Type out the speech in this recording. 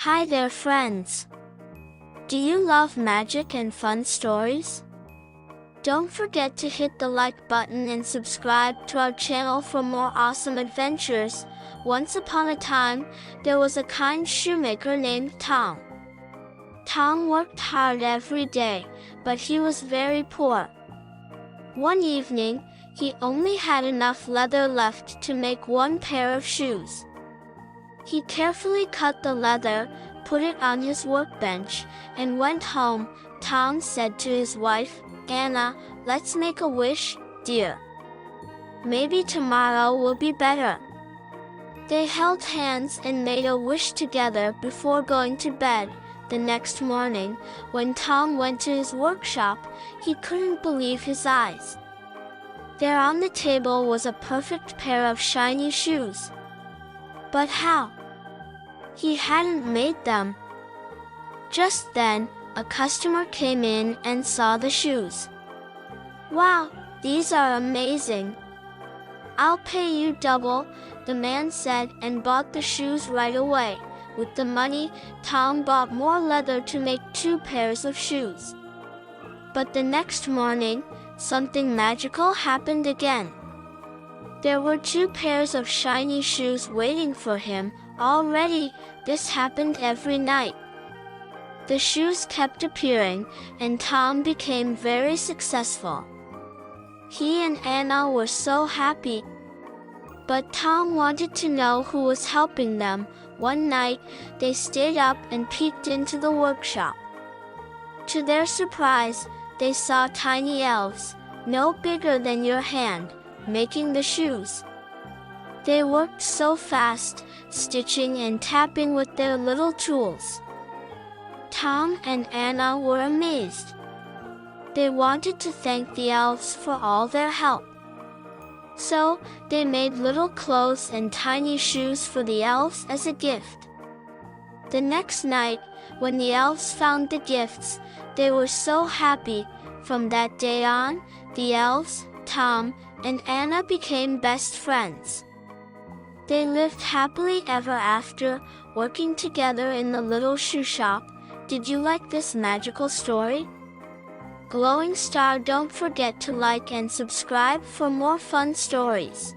Hi there, friends. Do you love magic and fun stories? Don't forget to hit the like button and subscribe to our channel for more awesome adventures. Once upon a time, there was a kind shoemaker named Tom. Tom worked hard every day, but he was very poor. One evening, he only had enough leather left to make one pair of shoes. He carefully cut the leather, put it on his workbench, and went home. Tom said to his wife, "Anna, let's make a wish, dear. Maybe tomorrow will be better." They held hands and made a wish together before going to bed. The next morning, when Tom went to his workshop, he couldn't believe his eyes. There on the table was a perfect pair of shiny shoes. But how? He hadn't made them. Just then, a customer came in and saw the shoes. "Wow, these are amazing. I'll pay you double," the man said, and bought the shoes right away. With the money, Tom bought more leather to make 2 pairs of shoes. But the next morning, something magical happened again. There were 2 pairs of shiny shoes waiting for him already. This happened every night. The shoes kept appearing, and Tom became very successful. He and Anna were so happy. But Tom wanted to know who was helping them. One night, they stayed up and peeked into the workshop. To their surprise, they saw tiny elves, no bigger than your hand, making the shoes. They worked so fast, stitching and tapping with their little tools. Tom and Anna were amazed. They wanted to thank the elves for all their help. So, they made little clothes and tiny shoes for the elves as a gift. The next night, when the elves found the gifts, they were so happy. From that day on, the elves, Tom, and Anna became best friends. They lived happily ever after, working together in the little shoe shop. Did you like this magical story? Glowing Star, don't forget to like and subscribe for more fun stories.